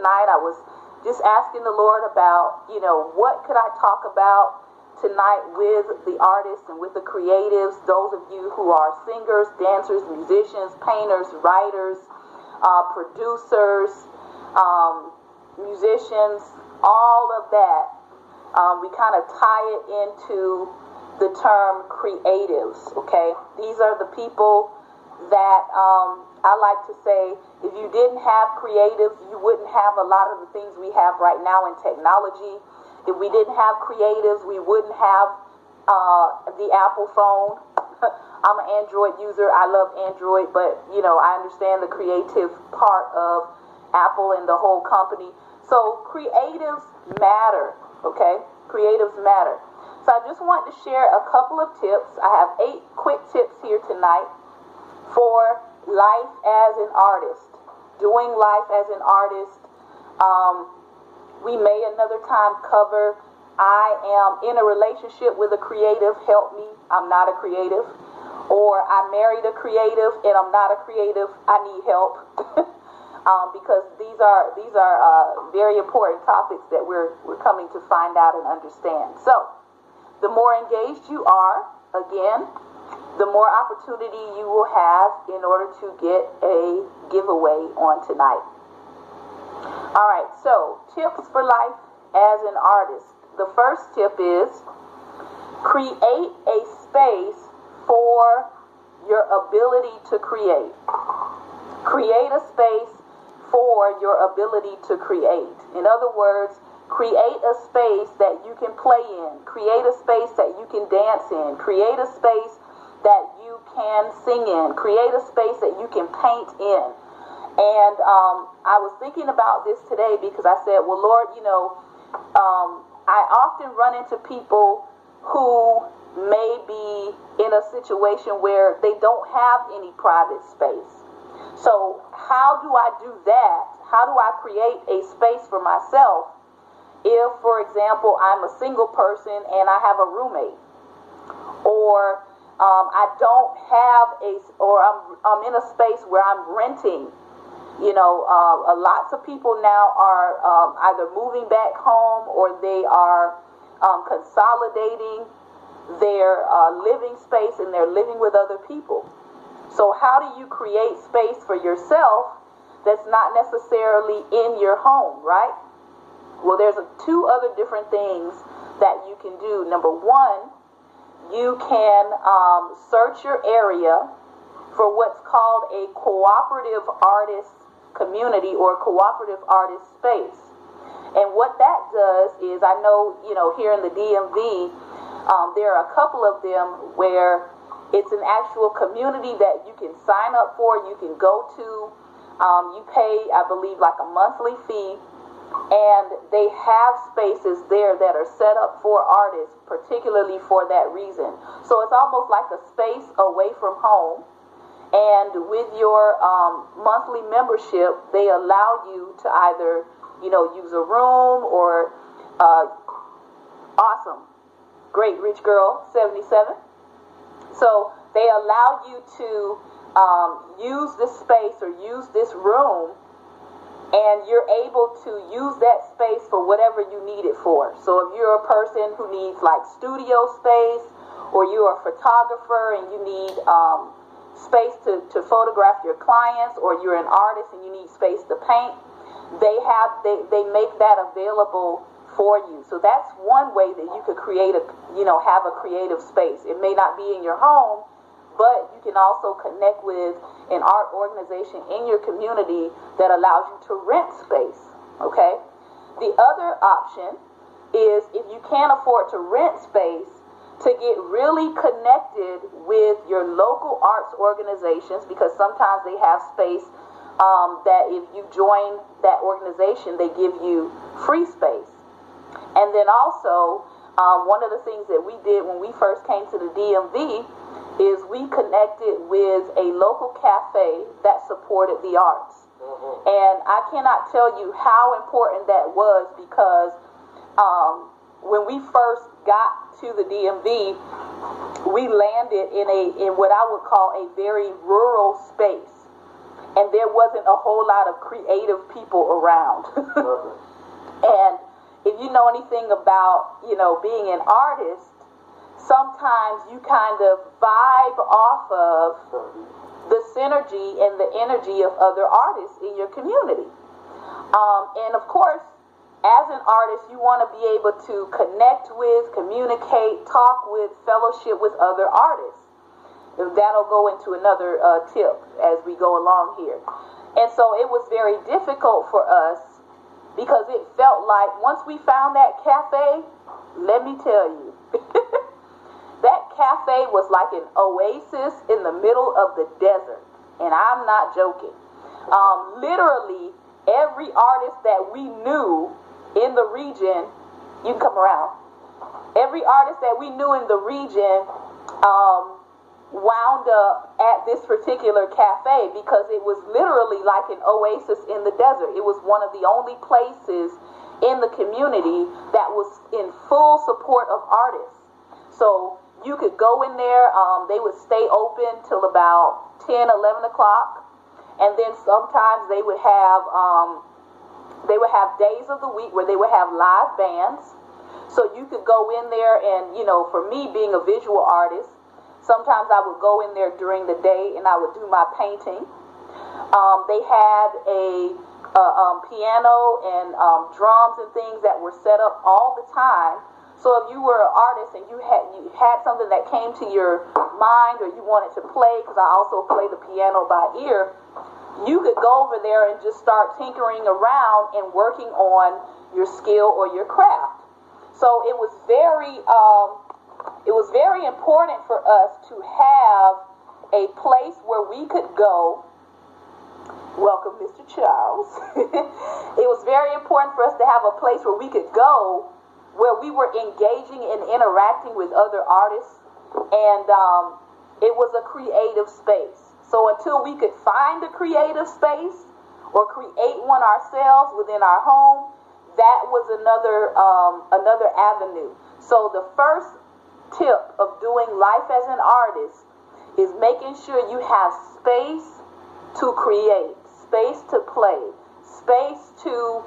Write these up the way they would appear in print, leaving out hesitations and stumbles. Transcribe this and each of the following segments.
tonight, I was just asking the Lord about, what could I talk about tonight with the artists and with the creatives, those of you who are singers, dancers, musicians, painters, writers, producers, musicians, all of that. We kind of tie it into the term creatives, okay? These are the people that I like to say, if you didn't have creatives, you wouldn't have a lot of the things we have right now in technology. If we didn't have creatives, we wouldn't have the Apple phone. I'm an Android user. I love Android, but, I understand the creative part of Apple and the whole company. So creatives matter, okay? Creatives matter. So I just want to share a couple of tips. I have 8 quick tips here tonight for life as an artist, doing life as an artist. We may another time cover, I am in a relationship with a creative, help me, I'm not a creative. Or I married a creative and I'm not a creative, I need help. Because these are very important topics that we're coming to find out and understand. So, the more engaged you are, again, the more opportunity you will have in order to get a giveaway on tonight. All right, so tips for life as an artist. The first tip is create a space for your ability to create. Create a space for your ability to create. In other words, create a space that you can play in. Create a space that you can dance in. Create a space that you can sing in. Create a space that you can paint in. And I was thinking about this today because I said, well, Lord, I often run into people who may be in a situation where they don't have any private space. So how do I do that? How do I create a space for myself if, for example, I'm a single person and I have a roommate, or I don't have or I'm in a space where I'm renting? Lots of people now are either moving back home or they are consolidating their living space and they're living with other people. So how do you create space for yourself that's not necessarily in your home, right? Well, there's 2 other different things that you can do. Number 1, you can search your area for what's called a cooperative artist community or cooperative artist space. And what that does is, I know, here in the DMV, there are a couple of them where it's an actual community that you can sign up for, you can go to. You pay, I believe, like a monthly fee. And they have spaces there that are set up for artists, particularly for that reason. So it's almost like a space away from home. And with your monthly membership, they allow you to either, use a room or, awesome, great, rich girl, 77. So they allow you to use this space or use this room, and you're able to use that space for whatever you need it for. So if you're a person who needs like studio space, or you're a photographer and you need space to photograph your clients, or you're an artist and you need space to paint, they make that available for you. So that's one way that you could have a creative space. It may not be in your home, but you can also connect with an art organization in your community that allows you to rent space, okay? The other option is, if you can't afford to rent space, to get really connected with your local arts organizations, because sometimes they have space that if you join that organization, they give you free space. And then also, one of the things that we did when we first came to the DMV is we connected with a local cafe that supported the arts. And I cannot tell you how important that was, because when we first got to the DMV, we landed in what I would call a very rural space. and there wasn't a whole lot of creative people around. And if you know anything about, being an artist, sometimes you kind of vibe off of the synergy and the energy of other artists in your community. And of course, as an artist, you want to be able to connect with, communicate, talk with, fellowship with other artists. And that'll go into another tip as we go along here. And so it was very difficult for us because it felt like once we found that cafe, let me tell you, that cafe was like an oasis in the middle of the desert. And I'm not joking. Literally, every artist that we knew in the region, you can come around. Every artist that we knew in the region wound up at this particular cafe because it was literally like an oasis in the desert. It was one of the only places in the community that was in full support of artists. So you could go in there. They would stay open till about 10, 11 o'clock. And then sometimes they would have days of the week where they would have live bands. So you could go in there and, for me being a visual artist, sometimes I would go in there during the day and I would do my painting. They had a piano and drums and things that were set up all the time. So if you were an artist and you had something that came to your mind or you wanted to play, because I also play the piano by ear, you could go over there and just start tinkering around and working on your skill or your craft. So it was very important for us to have a place where we could go. Welcome, Mr. Charles. It was very important for us to have a place where we could go where we were engaging and interacting with other artists, and it was a creative space. So until we could find a creative space or create one ourselves within our home, that was another avenue. So the first tip of doing life as an artist is making sure you have space to create, space to play, space to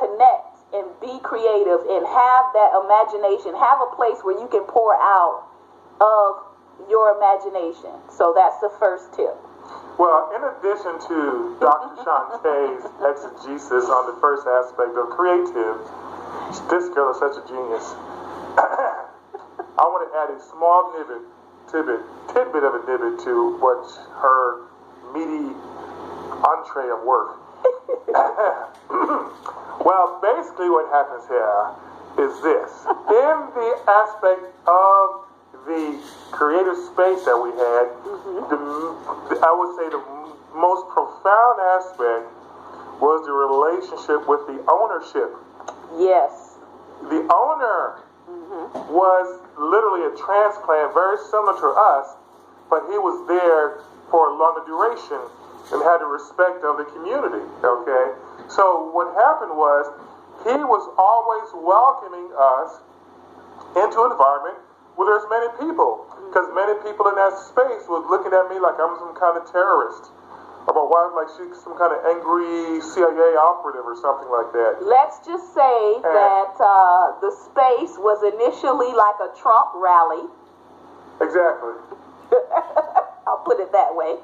connect and be creative and have that imagination, have a place where you can pour out of your imagination. So that's the first tip. Well, in addition to Dr. Shantae's exegesis on the first aspect of creative, this girl is such a genius. I want to add a small tidbit of a nibbit to what her meaty entree of work. Well, basically what happens here is this. In the aspect of the creative space that we had, I would say the most profound aspect was the relationship with the ownership. Yes. The owner was literally a transplant, very similar to us, but he was there for a longer duration and had the respect of the community, okay? So what happened was he was always welcoming us into an environment where there's many people, because many people in that space was looking at me like I'm some kind of terrorist, or my wife like she's some kind of angry CIA operative or something like that. Let's just say that the space was initially like a Trump rally. Exactly. I'll put it that way.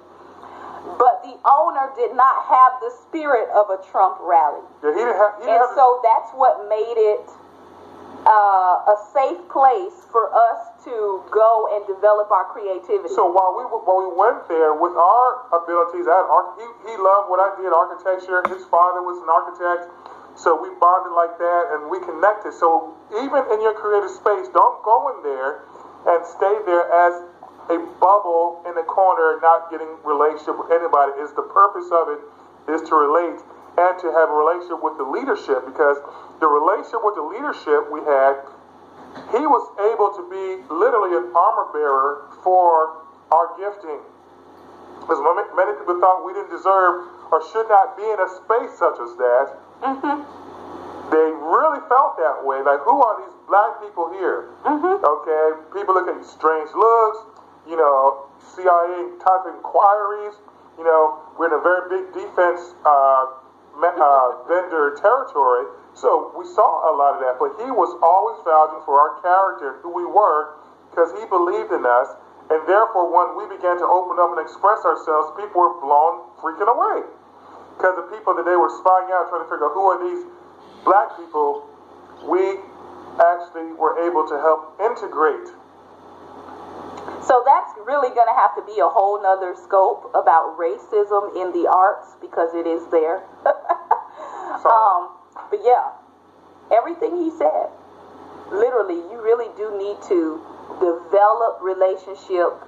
But the owner did not have the spirit of a Trump rally. Yeah, he didn't have. So that's what made it a safe place for us to go and develop our creativity. So while we went there with our abilities, he loved what I did, architecture. His father was an architect, so we bonded like that and we connected. So even in your creative space, don't go in there and stay there as a bubble in the corner, not getting relationship with anybody. Is the purpose of it is to relate and to have a relationship with the leadership, because the relationship with the leadership we had, he was able to be literally an armor bearer for our gifting. Because many people thought we didn't deserve or should not be in a space such as that. They really felt that way. Like, who are these black people here? Okay, people look at you strange looks, CIA type inquiries. we're in a very big defense vendor territory, so we saw a lot of that. But he was always vouching for our character and who we were, because he believed in us, and therefore when we began to open up and express ourselves, people were blown freaking away. Because the people that they were spying out, trying to figure out who are these black people, we actually were able to help integrate. So that's really going to have to be a whole nother scope about racism in the arts, because it is there. But yeah, everything he said, literally, you really do need to develop relationship,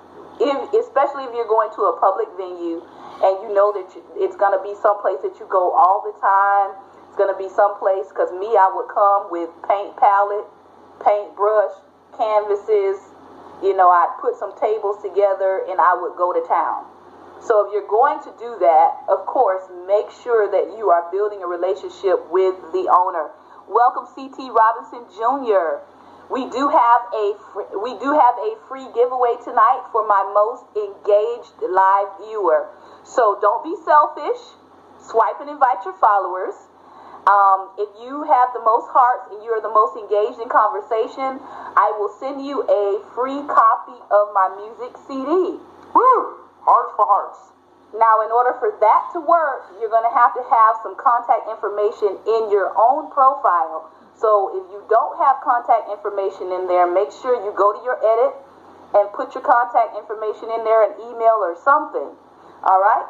especially if you're going to a public venue and you know that it's going to be someplace that you go all the time. It's going to be someplace, because I would come with paint palette, paintbrush, canvases. I'd put some tables together and I would go to town. So if you're going to do that, of course, make sure that you are building a relationship with the owner. Welcome, C.T. Robinson Jr. We do have a free giveaway tonight for my most engaged live viewer. So don't be selfish. Swipe and invite your followers. If you have the most hearts and you are the most engaged in conversation, I will send you a free copy of my music CD. Woo! Hearts for hearts. Now, in order for that to work, you're going to have some contact information in your own profile. So if you don't have contact information in there, make sure you go to your edit and put your contact information in there, an email or something. All right?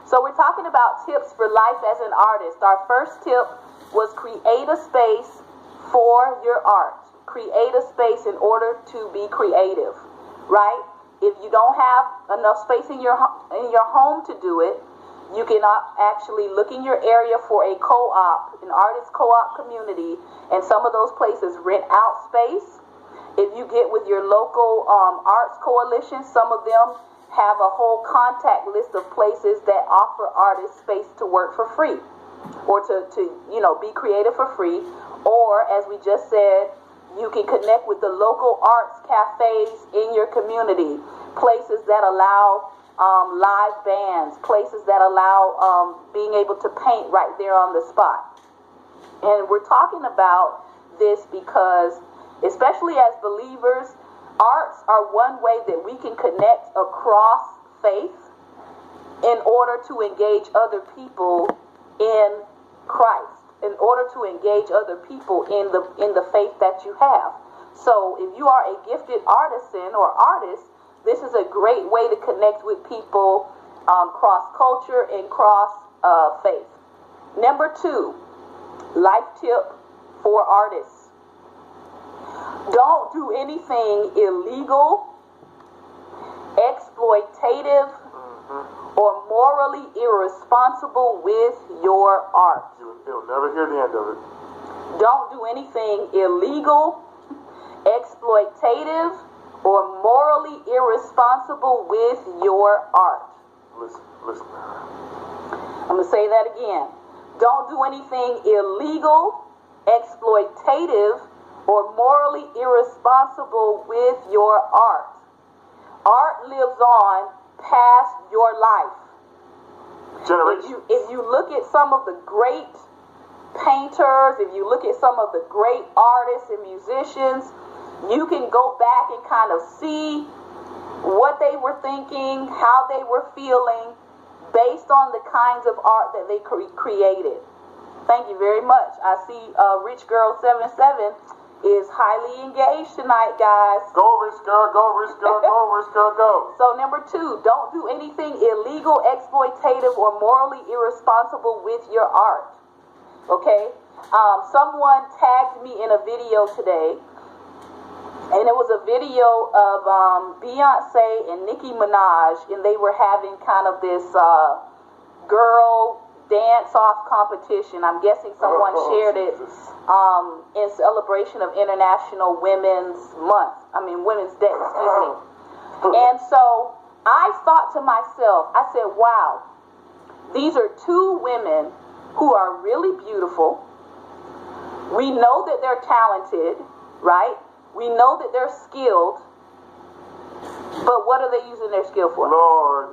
So we're talking about tips for life as an artist. Our first tip was create a space for your art. Create a space in order to be creative, right? If you don't have enough space in your home to do it, you can actually look in your area for a co-op, an artist co-op community, and some of those places rent out space. If you get with your local arts coalition, some of them have a whole contact list of places that offer artists space to work for free, or to be creative for free. Or, as we just said, you can connect with the local arts cafes in your community, places that allow live bands, places that allow being able to paint right there on the spot. And we're talking about this because, especially as believers, arts are one way that we can connect across faith in order to engage other people in Christ, in order to engage other people in the faith that you have. So if you are a gifted artisan or artist, this is a great way to connect with people cross-culture and cross-faith. Number 2, life tip for artists. Don't do anything illegal, exploitative, or morally irresponsible with your art. You'll never hear the end of it. Don't do anything illegal, exploitative, or morally irresponsible with your art. Listen. I'm going to say that again. Don't do anything illegal, exploitative, or morally irresponsible with your art. Art lives on past your life. Generation. If you look at some of the great painters, if you look at some of the great artists and musicians, you can go back and kind of see what they were thinking, how they were feeling, based on the kinds of art that they created. Thank you very much. I see Rich Girl 77 is highly engaged tonight, guys. Go, Rich Girl, go, Rich Girl, go, Rich Girl, go. So number 2, don't do anything illegal, exploitative, or morally irresponsible with your art. Okay? Someone tagged me in a video today, and it was a video of Beyonce and Nicki Minaj, and they were having kind of this girl dance-off competition. I'm guessing someone shared it in celebration of International Women's Day, excuse me. And so I thought to myself, I said, wow, these are 2 women who are really beautiful. We know that they're talented, right? We know that they're skilled. But what are they using their skill for? Lord.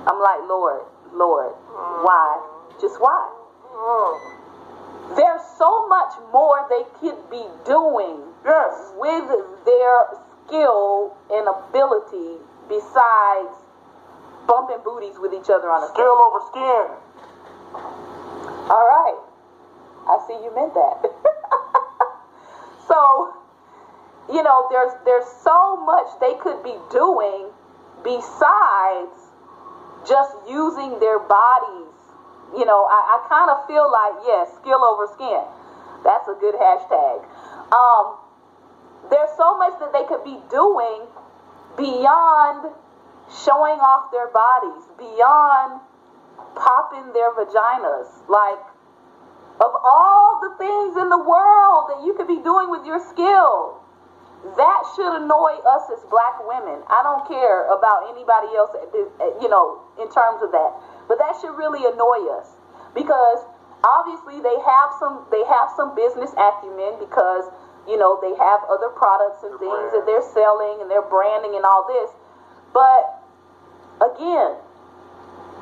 I'm like, Lord, why? Just why? There's so much more they could be doing with their skill and ability besides bumping booties with each other on a skill over skin. All right. I see you meant that. So, you know, there's so much they could be doing besides just using their bodies. You know, I kind of feel like, yes, skill over skin. That's a good hashtag. There's so much that they could be doing beyond showing off their bodies, beyond popping their vaginas. Like, of all the things in the world that you could be doing with your skill, that should annoy us as black women. I don't care about anybody else, you know, in terms of that. But that should really annoy us, because obviously they have some business acumen, because, you know, they have other products and things that they're selling and they're branding and all this. But again,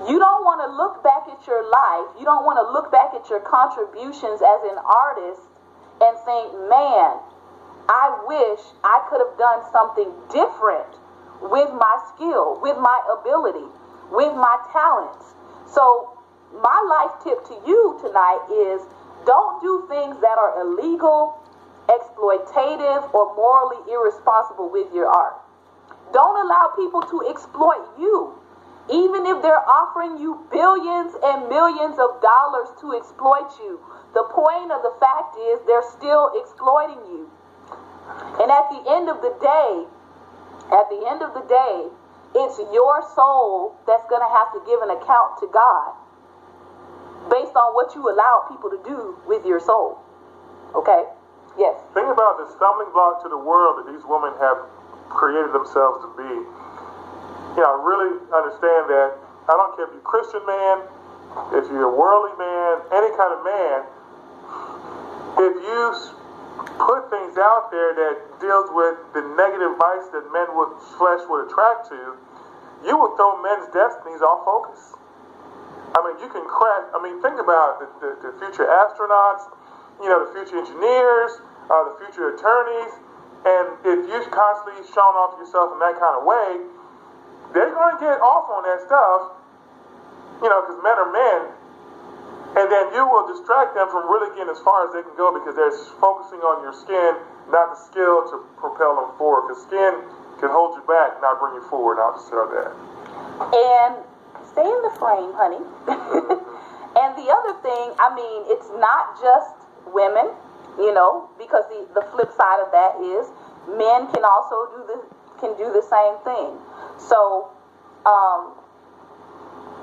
you don't want to look back at your life, you don't want to look back at your contributions as an artist and think, man, I wish I could have done something different with my skill, with my ability, with my talents. So my life tip to you tonight is, don't do things that are illegal, exploitative, or morally irresponsible with your art. Don't allow people to exploit you. Even if they're offering you billions and millions of dollars to exploit you, the point of the fact is they're still exploiting you. And at the end of the day, it's your soul that's going to have to give an account to God based on what you allow people to do with your soul. Okay? Yes. Think about the stumbling block to the world that these women have created themselves to be. You know, I really understand that. I don't care if you're a Christian man, if you're a worldly man, any kind of man, if you put things out there that deals with the negative vice that men with flesh would attract to, you will throw men's destinies off focus. I mean, you can crash. I mean, think about the future astronauts, you know, the future engineers, the future attorneys, and if you're constantly showing off yourself in that kind of way, they're going to get off on that stuff, you know, because men are men, and then you will distract them from really getting as far as they can go, because they're focusing on your skin, not the skill to propel them forward. Because skin can hold you back, not bring you forward. I'll just tell that. And stay in the frame, honey. And the other thing, I mean, it's not just women, you know, because the flip side of that is men can also do the same thing. So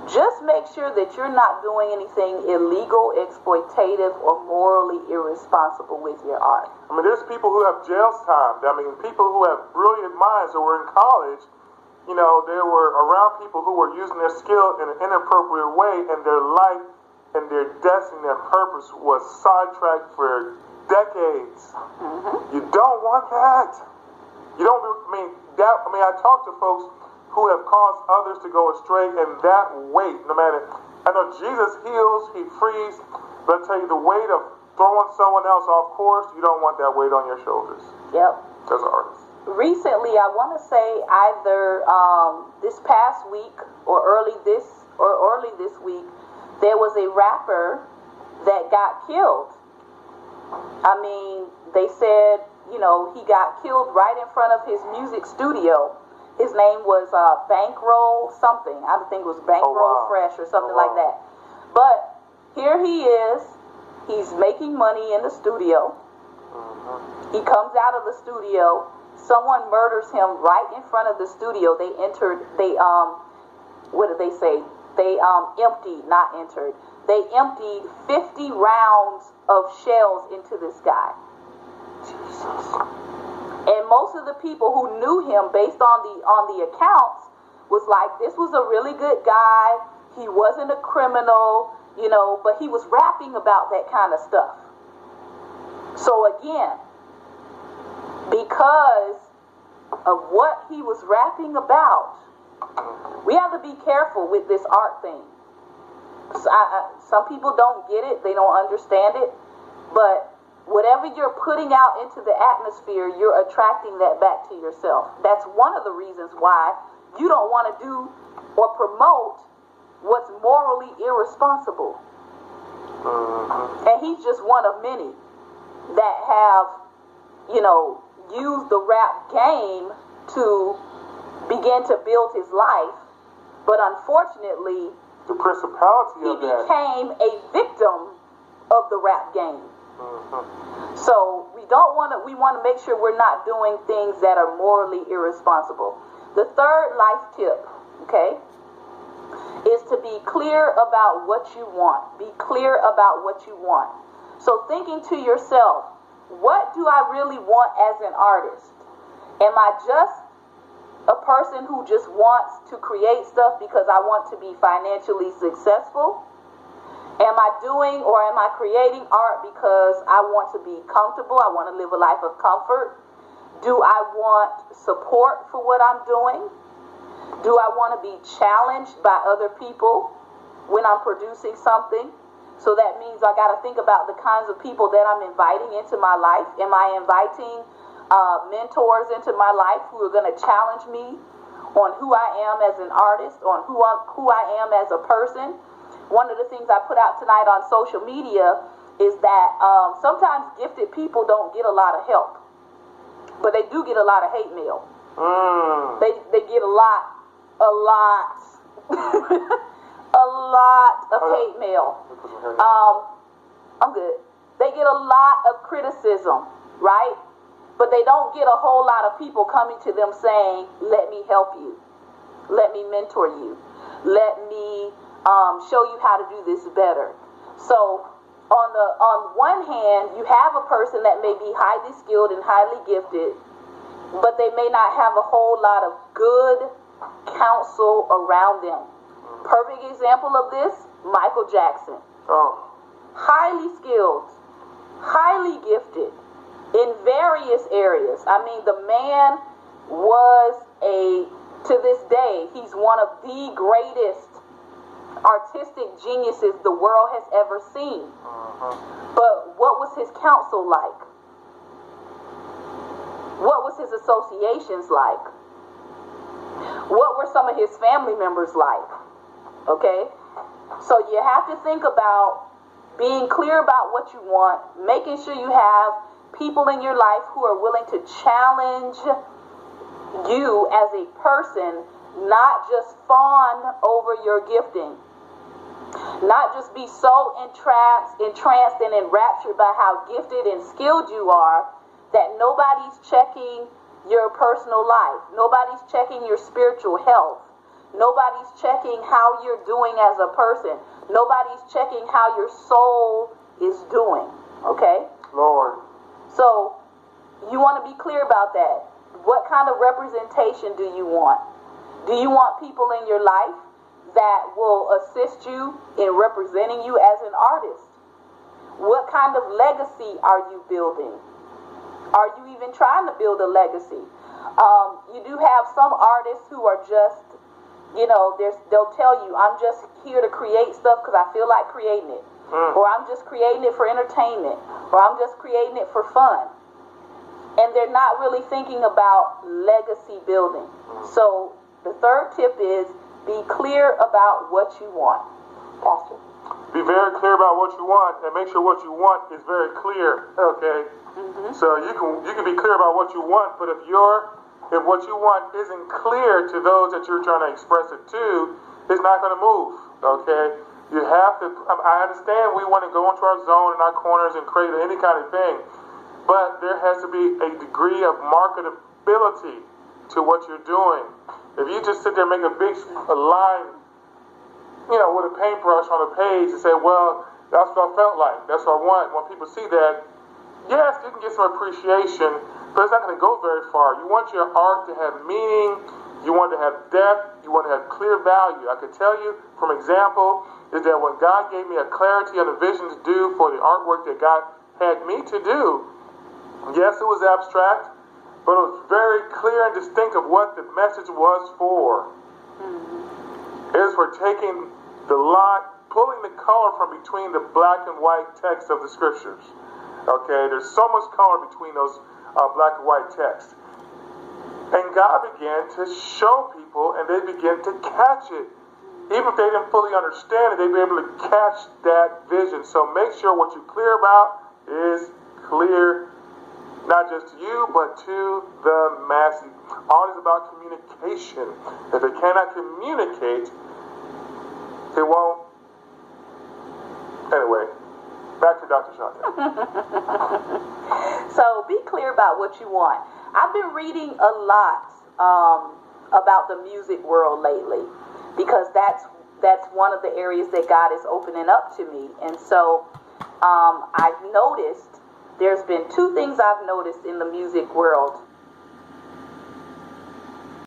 just make sure that you're not doing anything illegal, exploitative, or morally irresponsible with your art. I mean, there's people who have jail time. I mean, people who have brilliant minds who were in college, you know, they were around people who were using their skill in an inappropriate way, and their life and their destiny and purpose was sidetracked for decades. Mm-hmm. You don't want that. You don't, I talk to folks who have caused others to go astray, and that weight, no matter, I know Jesus heals, he frees, but I tell you, the weight of throwing someone else off course, you don't want that weight on your shoulders. Yep. As an artist. Recently, I want to say either this past week or early this week, there was a rapper that got killed. I mean, they said, you know, he got killed right in front of his music studio. His name was Bankroll something. I think it was Bankroll Fresh or something like that. But here he is. He's making money in the studio. Mm-hmm. He comes out of the studio. Someone murders him right in front of the studio. They emptied, not entered. They emptied 50 rounds of shells into this guy. Jesus. And most of the people who knew him, based on the accounts, was like, this was a really good guy. He wasn't a criminal, you know, but he was rapping about that kind of stuff. So again, because of what he was rapping about, We have to be careful with this art thing. Some people don't get it, they don't understand it, but whatever you're putting out into the atmosphere, you're attracting that back to yourself. That's one of the reasons why you don't want to do or promote what's morally irresponsible. And he's just one of many that have, used the rap game to begin to build his life, but unfortunately, the principality he of that became a victim of the rap game. So we want to make sure we're not doing things that are morally irresponsible. The third life tip, okay, is to be clear about what you want. Be clear about what you want. So thinking to yourself, what do I really want as an artist? Am I just a person who just wants to create stuff because I want to be financially successful? Am I doing or am I creating art because I want to be comfortable? I want to live a life of comfort. Do I want support for what I'm doing? Do I want to be challenged by other people when I'm producing something? So that means I got to think about the kinds of people that I'm inviting into my life. Am I inviting mentors into my life who are going to challenge me on who I am as an artist, on who I am as a person? One of the things I put out tonight on social media is that sometimes gifted people don't get a lot of help, but they do get a lot of hate mail. They get a lot a lot of hate mail. I'm good. They get a lot of criticism, right? But they don't get a whole lot of people coming to them saying, let me help you. Let me mentor you. Let me show you how to do this better. So on one hand, you have a person that may be highly skilled and highly gifted, but they may not have a whole lot of good counsel around them. Perfect example of this, Michael Jackson. Highly skilled, highly gifted in various areas. I mean, the man was to this day, he's one of the greatest artistic geniuses the world has ever seen. But what was his counsel like? What was his associations like? What were some of his family members like? Okay? So you have to think about being clear about what you want, making sure you have people in your life who are willing to challenge you as a person, not just fawn over your gifting, not just be so entranced and enraptured by how gifted and skilled you are that nobody's checking your personal life, nobody's checking your spiritual health, nobody's checking how you're doing as a person, nobody's checking how your soul is doing. Okay? Lord. So you want to be clear about that. What kind of representation do you want? Do you want people in your life that will assist you in representing you as an artist? What kind of legacy are you building? Are you even trying to build a legacy? You do have some artists who are just, they'll tell you, I'm just here to create stuff because I feel like creating it. Or I'm just creating it for entertainment. Or I'm just creating it for fun. And they're not really thinking about legacy building. So the third tip is be clear about what you want. Pastor. Be very clear about what you want, and make sure what you want is very clear. Okay. So you can be clear about what you want, but if what you want isn't clear to those that you're trying to express it to, it's not going to move. Okay. You have to. I understand we want to go into our zone and our corners and create any kind of thing, but there has to be a degree of marketability to what you're doing. If you just sit there and make a line, with a paintbrush on a page and say, well, that's what I felt like, that's what I want. When people see that, yes, you can get some appreciation, but it's not going to go very far. You want your art to have meaning, you want to have depth, you want to have clear value. I can tell you from example is that when God gave me a clarity and a vision to do for the artwork that God had me to do, yes, it was abstract, but it was very clear and distinct of what the message was for. is for taking the line, pulling the color from between the black and white text of the scriptures. Okay, there's so much color between those black and white texts. And God began to show people, and they began to catch it. Even if they didn't fully understand it, they'd be able to catch that vision. So make sure what you're clear about is clear, not just to you, but to the masses. All is about communication. If it cannot communicate, it won't. Anyway, back to Dr. Shantae. So be clear about what you want. I've been reading a lot about the music world lately, because that's one of the areas that God is opening up to me. And so I've noticed there's been two things I've noticed in the music world